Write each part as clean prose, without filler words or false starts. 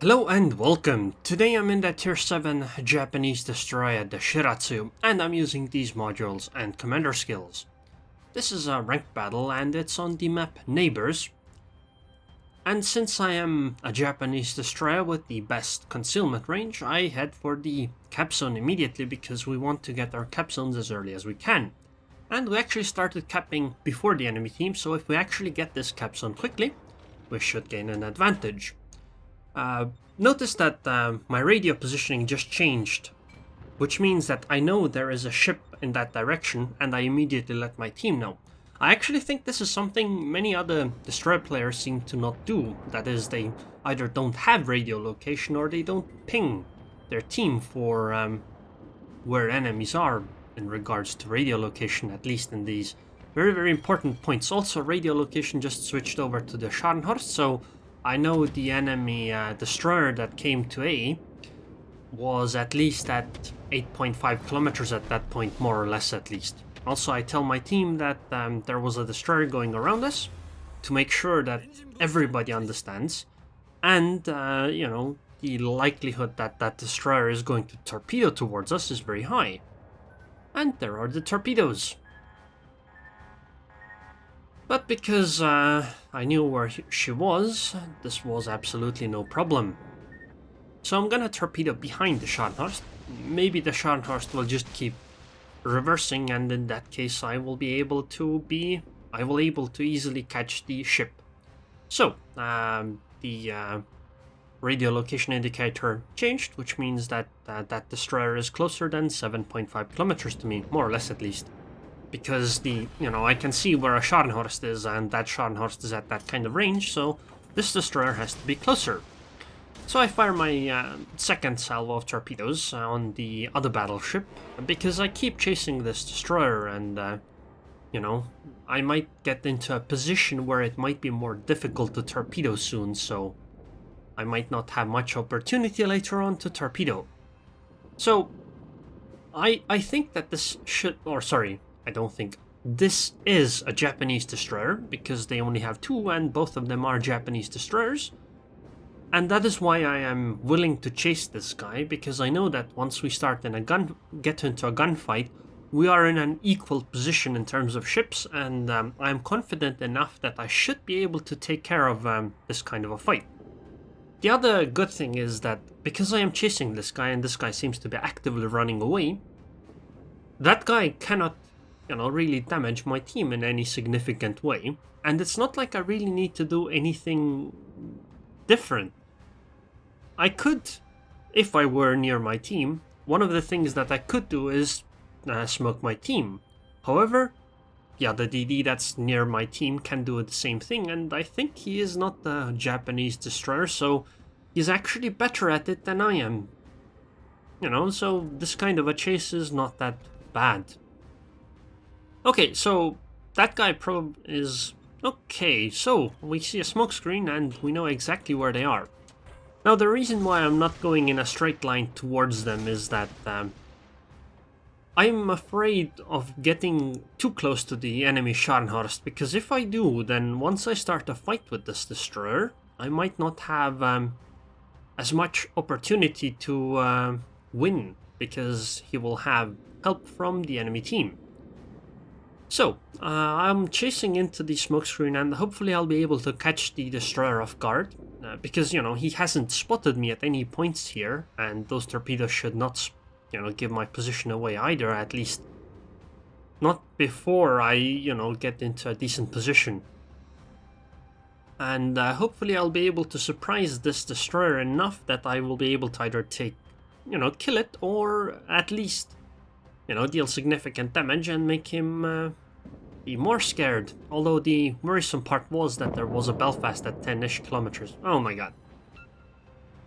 Hello and welcome. Today I'm in the tier 7 Japanese destroyer, the Shiratsuyu, and I'm using these modules and commander skills. This is a ranked battle and it's on the map Neighbors. And since I am a Japanese destroyer with the best concealment range, I head for the cap zone immediately because we want to get our cap zones as early as we can. And we actually started capping before the enemy team, so if we actually get this cap zone quickly, we should gain an advantage. Notice that my radio positioning just changed, which means that I know there is a ship in that direction and I immediately let my team know. I actually think this is something many other destroyer players seem to not do. That is, they either don't have radio location or they don't ping their team for where enemies are in regards to radio location, at least in these very important points. Also, radio location just switched over to the Scharnhorst, so I know the enemy destroyer that came to A was at least at 8.5 kilometers at that point, more or less at least. Also, I tell my team that there was a destroyer going around us to make sure that everybody understands, and the likelihood that that destroyer is going to torpedo towards us is very high. And there are the torpedoes. But because I knew where she was, this was absolutely no problem. So I'm gonna torpedo behind the Scharnhorst. Maybe the Scharnhorst will just keep reversing, and in that case I will able to easily catch the ship. So the radio location indicator changed, which means that that destroyer is closer than 7.5 kilometers to me, more or less at least. Because I can see where a Scharnhorst is, and that Scharnhorst is at that kind of range, so this destroyer has to be closer. So I fire my second salvo of torpedoes on the other battleship, because I keep chasing this destroyer, and I might get into a position where it might be more difficult to torpedo soon, so I might not have much opportunity later on to torpedo. So I think that this should, or sorry, I don't think. This is a Japanese destroyer, because they only have two and both of them are Japanese destroyers. And that is why I am willing to chase this guy, because I know that once we get into a gunfight, we are in an equal position in terms of ships, and I'm confident enough that I should be able to take care of this kind of a fight. The other good thing is that because I am chasing this guy and this guy seems to be actively running away, that guy cannot really damage my team in any significant way, and it's not like I really need to do anything different. I could, if I were near my team, one of the things that I could do is smoke my team. However, the other DD that's near my team can do the same thing, and I think he is not a Japanese destroyer, so he's actually better at it than I am. So this kind of a chase is not that bad. Okay, so that guy probe is okay, so we see a smoke screen and we know exactly where they are. Now the reason why I'm not going in a straight line towards them is that I'm afraid of getting too close to the enemy Scharnhorst, because if I do, then once I start a fight with this destroyer, I might not have as much opportunity to win, because he will have help from the enemy team. So, I'm chasing into the smokescreen, and hopefully I'll be able to catch the destroyer off guard, because, he hasn't spotted me at any points here, and those torpedoes should not, give my position away either, at least not before I, get into a decent position. And hopefully I'll be able to surprise this destroyer enough that I will be able to either kill it, or at least deal significant damage and make him be more scared. Although the worrisome part was that there was a Belfast at 10-ish kilometers. Oh my god.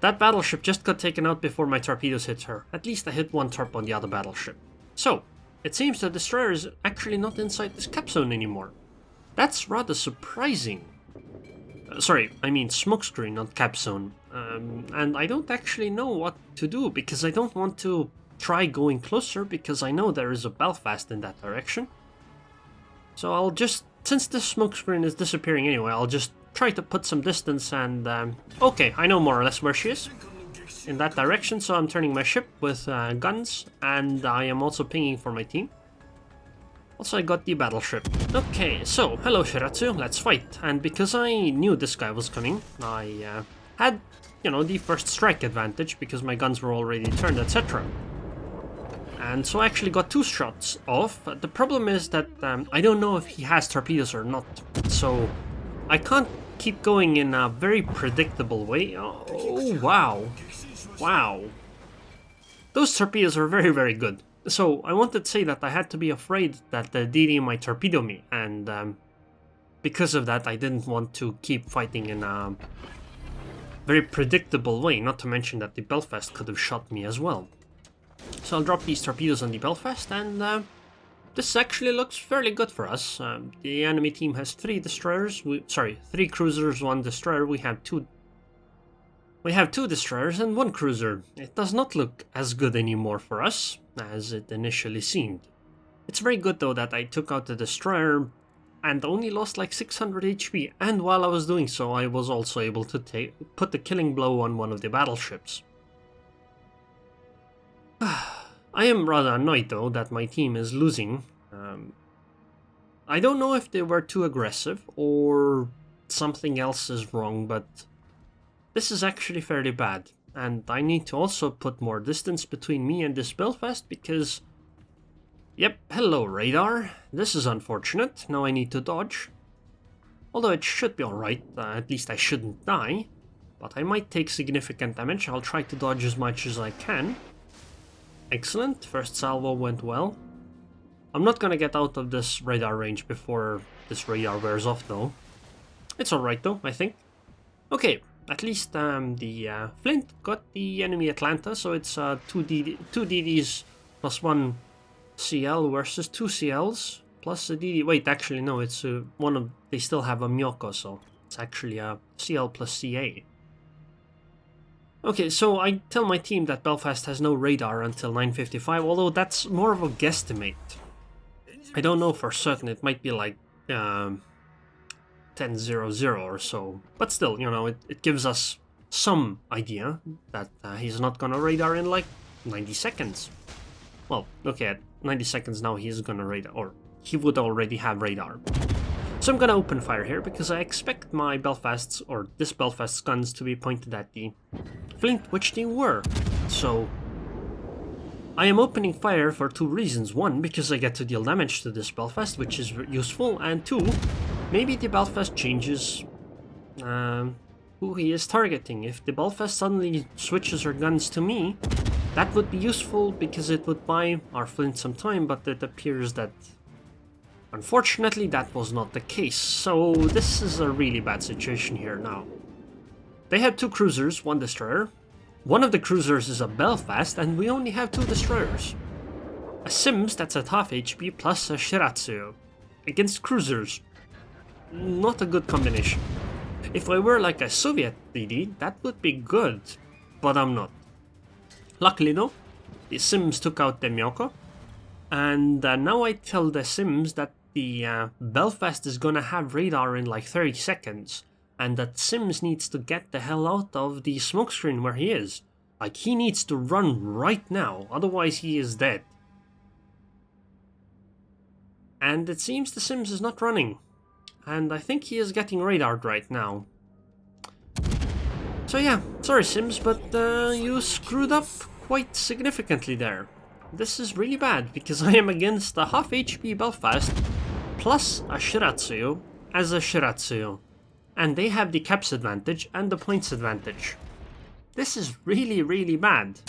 That battleship just got taken out before my torpedoes hit her. At least I hit one torp on the other battleship. So, it seems the destroyer is actually not inside this cap zone anymore. That's rather surprising. Sorry, I mean smokescreen, not cap zone. And I don't actually know what to do, because I don't want to try going closer, because I know there is a Belfast in that direction. So I'll just, since this smokescreen is disappearing anyway, I'll just try to put some distance and... okay, I know more or less where she is. In that direction, so I'm turning my ship with guns, and I am also pinging for my team. Also, I got the battleship. Okay, so, hello Shiratsuyu, let's fight. And because I knew this guy was coming, I had, you know, the first strike advantage, because my guns were already turned, etc. And so I actually got 2 shots off. The problem is that I don't know if he has torpedoes or not. So I can't keep going in a very predictable way. Oh, wow. Wow. Those torpedoes are very, very good. So I wanted to say that I had to be afraid that the DD might torpedo me. And because of that, I didn't want to keep fighting in a very predictable way. Not to mention that the Belfast could have shot me as well. So I'll drop these torpedoes on the Belfast, and this actually looks fairly good for us. The enemy team has 3 destroyers. 3 cruisers, 1 destroyer. We have 2 destroyers and 1 cruiser. It does not look as good anymore for us as it initially seemed. It's very good though that I took out the destroyer and only lost like 600 HP. And while I was doing so, I was also able to put the killing blow on one of the battleships. I am rather annoyed though that my team is losing. I don't know if they were too aggressive or something else is wrong, but this is actually fairly bad. And I need to also put more distance between me and this Belfast because... Yep, hello radar. This is unfortunate. Now I need to dodge. Although it should be alright, at least I shouldn't die. But I might take significant damage. I'll try to dodge as much as I can. Excellent, first salvo went well. I'm not gonna get out of this radar range before this radar wears off though. It's alright though, I think. Okay, at least the Flint got the enemy Atlanta, so it's 2 DDs plus 1 CL versus 2 CLs plus a DD. Wait, actually no, it's one of... They still have a Myoko, so it's actually a CL plus CA. Okay, so I tell my team that Belfast has no radar until 9:55, although that's more of a guesstimate. I don't know for certain, it might be like 10:00 or so. But still, you know, it gives us some idea that he's not gonna radar in like 90 seconds. Well, okay, at 90 seconds now he's gonna radar, or he would already have radar. So I'm gonna open fire here because I expect my Belfast's, or this Belfast's guns to be pointed at the Flint, which they were. So I am opening fire for 2 reasons. 1, because I get to deal damage to this Belfast, which is useful, and 2, maybe the Belfast changes who he is targeting. If the Belfast suddenly switches her guns to me, that would be useful because it would buy our Flint some time, but it appears that unfortunately that was not the case. So this is a really bad situation here now. They have 2 cruisers, 1 destroyer. One of the cruisers is a Belfast, and we only have 2 destroyers. A Sims that's at half HP plus a Shiratsuyu. Against cruisers. Not a good combination. If I were like a Soviet DD, that would be good, but I'm not. Luckily though, the Sims took out the Myoko, and now I tell the Sims that the Belfast is gonna have radar in like 30 seconds. And that Sims needs to get the hell out of the smokescreen where he is. Like, he needs to run right now, otherwise he is dead. And it seems the Sims is not running. And I think he is getting radared right now. So yeah, sorry Sims, but you screwed up quite significantly there. This is really bad, because I am against a half HP Belfast, plus a Shiratsuyu, as a Shiratsuyu. And they have the caps advantage and the points advantage. This is really, really bad.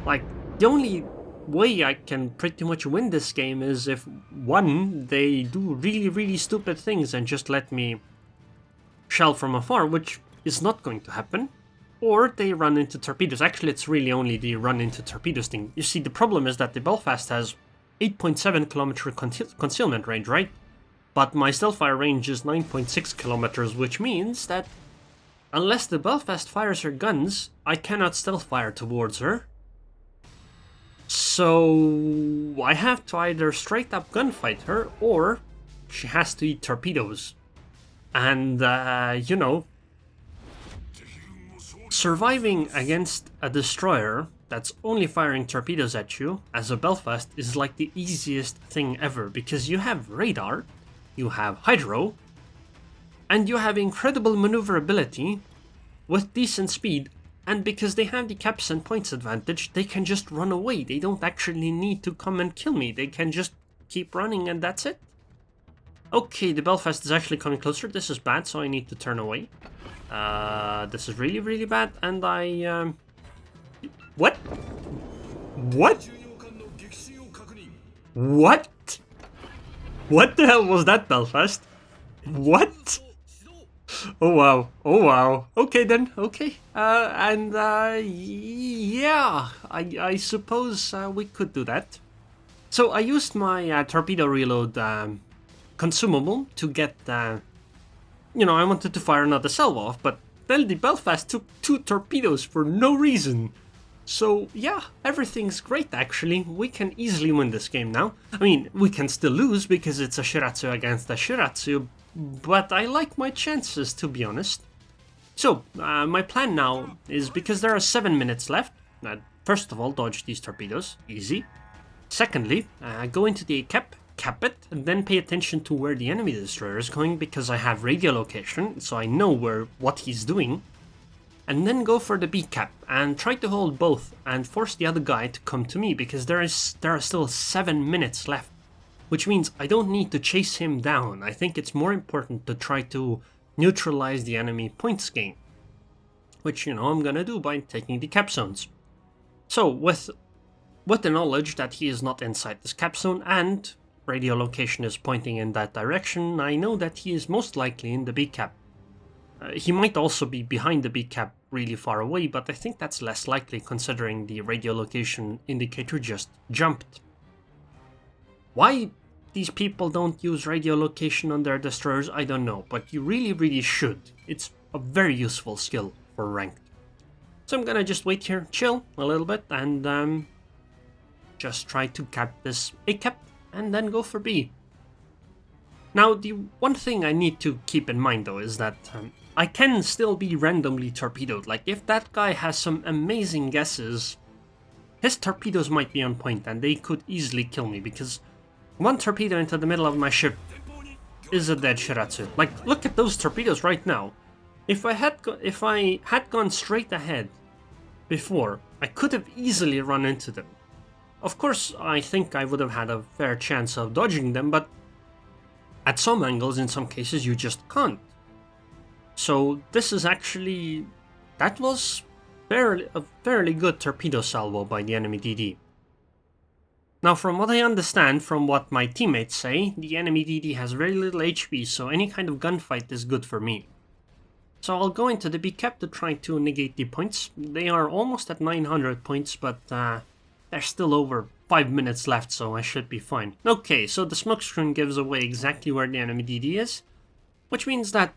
Like, the only way I can pretty much win this game is if, 1, they do really, really stupid things and just let me shell from afar, which is not going to happen, or they run into torpedoes. Actually, it's really only the run into torpedoes thing. You see, the problem is that the Belfast has 8.7 kilometer concealment range, right? But my stealthfire range is 9.6 kilometers, which means that unless the Belfast fires her guns, I cannot stealthfire towards her. So I have to either straight up gunfight her, or she has to eat torpedoes. And, you know, surviving against a destroyer that's only firing torpedoes at you as a Belfast is like the easiest thing ever, because you have radar, you have hydro, and you have incredible maneuverability with decent speed, and because they have the caps and points advantage, they can just run away. They don't actually need to come and kill me. They can just keep running and that's it. Okay, the Belfast is actually coming closer. This is bad, so I need to turn away. This is really, really bad, and I, What? What? What? What the hell was that, Belfast? What? Oh wow, oh wow. Okay then, okay. Yeah, I suppose we could do that. So I used my torpedo reload consumable to get, you know, I wanted to fire another salvo off, but then the Belfast took 2 torpedoes for no reason. So yeah, everything's great actually. We can easily win this game now. I mean, we can still lose because it's a Shiratsuyu against a Shiratsuyu, but I like my chances, to be honest. So, my plan now is, because there are 7 minutes left, first of all, dodge these torpedoes, easy. Secondly, go into the cap it, and then pay attention to where the enemy destroyer is going, because I have radio location, so I know what he's doing. And then go for the B cap, and try to hold both, and force the other guy to come to me, because there are still 7 minutes left. Which means I don't need to chase him down. I think it's more important to try to neutralize the enemy points gain. Which, you know, I'm gonna do by taking the cap zones. So, with the knowledge that he is not inside this cap zone, and radio location is pointing in that direction, I know that he is most likely in the B cap. He might also be behind the B cap really far away, but I think that's less likely considering the radio location indicator just jumped. Why these people don't use radio location on their destroyers, I don't know, but you really, really should. It's a very useful skill for ranked. So I'm gonna just wait here, chill a little bit, and just try to cap this A cap, and then go for B. Now, the one thing I need to keep in mind though is that I can still be randomly torpedoed. Like, if that guy has some amazing guesses, his torpedoes might be on point and they could easily kill me, because one torpedo into the middle of my ship is a dead Shiratsuyu. Like, look at those torpedoes right now. If I had gone straight ahead before, I could have easily run into them. Of course, I think I would have had a fair chance of dodging them, but at some angles, in some cases, you just can't. So this is actually, that was a fairly good torpedo salvo by the enemy DD. Now, from what I understand, from what my teammates say, the enemy DD has very little HP, so any kind of gunfight is good for me. So I'll go into the B cap to try to negate the points. They are almost at 900 points, but there's still over 5 minutes left, so I should be fine. Okay, so the smokescreen gives away exactly where the enemy DD is, which means that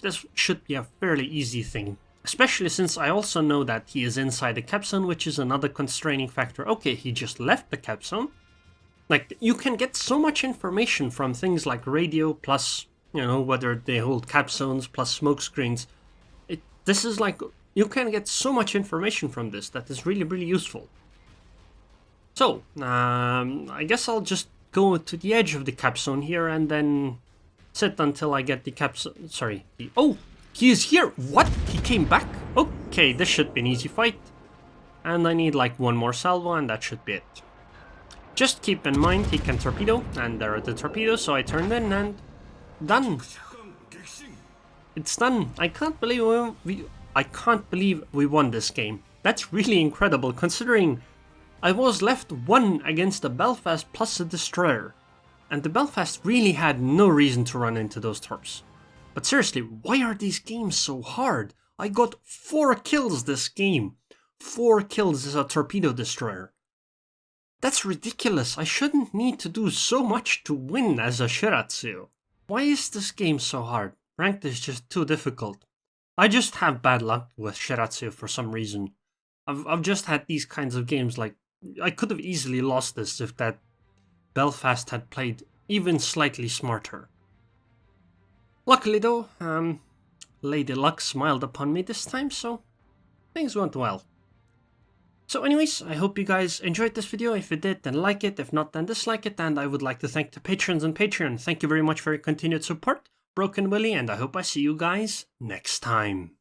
this should be a fairly easy thing. Especially since I also know that he is inside the cap zone, which is another constraining factor. Okay, he just left the cap zone. Like, you can get so much information from things like radio, plus, you know, whether they hold cap zones, plus smoke screens. This is like, you can get so much information from this that is really, really useful. So, I guess I'll just go to the edge of the cap zone here and then sit until I get the cap zone. Sorry, oh! He is here! What? He came back? Okay, this should be an easy fight. And I need like one more salvo and that should be it. Just keep in mind he can torpedo, and there are the torpedoes, so I turned in and done. It's done. I can't believe we won this game. That's really incredible considering I was left 1 against the Belfast plus a destroyer. And the Belfast really had no reason to run into those torps. But seriously, why are these games so hard? I got 4 kills this game. 4 kills as a torpedo destroyer. That's ridiculous. I shouldn't need to do so much to win as a Shiratsuyu. Why is this game so hard? Ranked is just too difficult. I just have bad luck with Shiratsuyu for some reason. I've just had these kinds of games, like, I could have easily lost this if that Belfast had played even slightly smarter. Luckily though, Lady Luck smiled upon me this time, so things went well. So anyways, I hope you guys enjoyed this video. If you did, then like it. If not, then dislike it. And I would like to thank the patrons on Patreon. Thank you very much for your continued support, Broken Willy, and I hope I see you guys next time.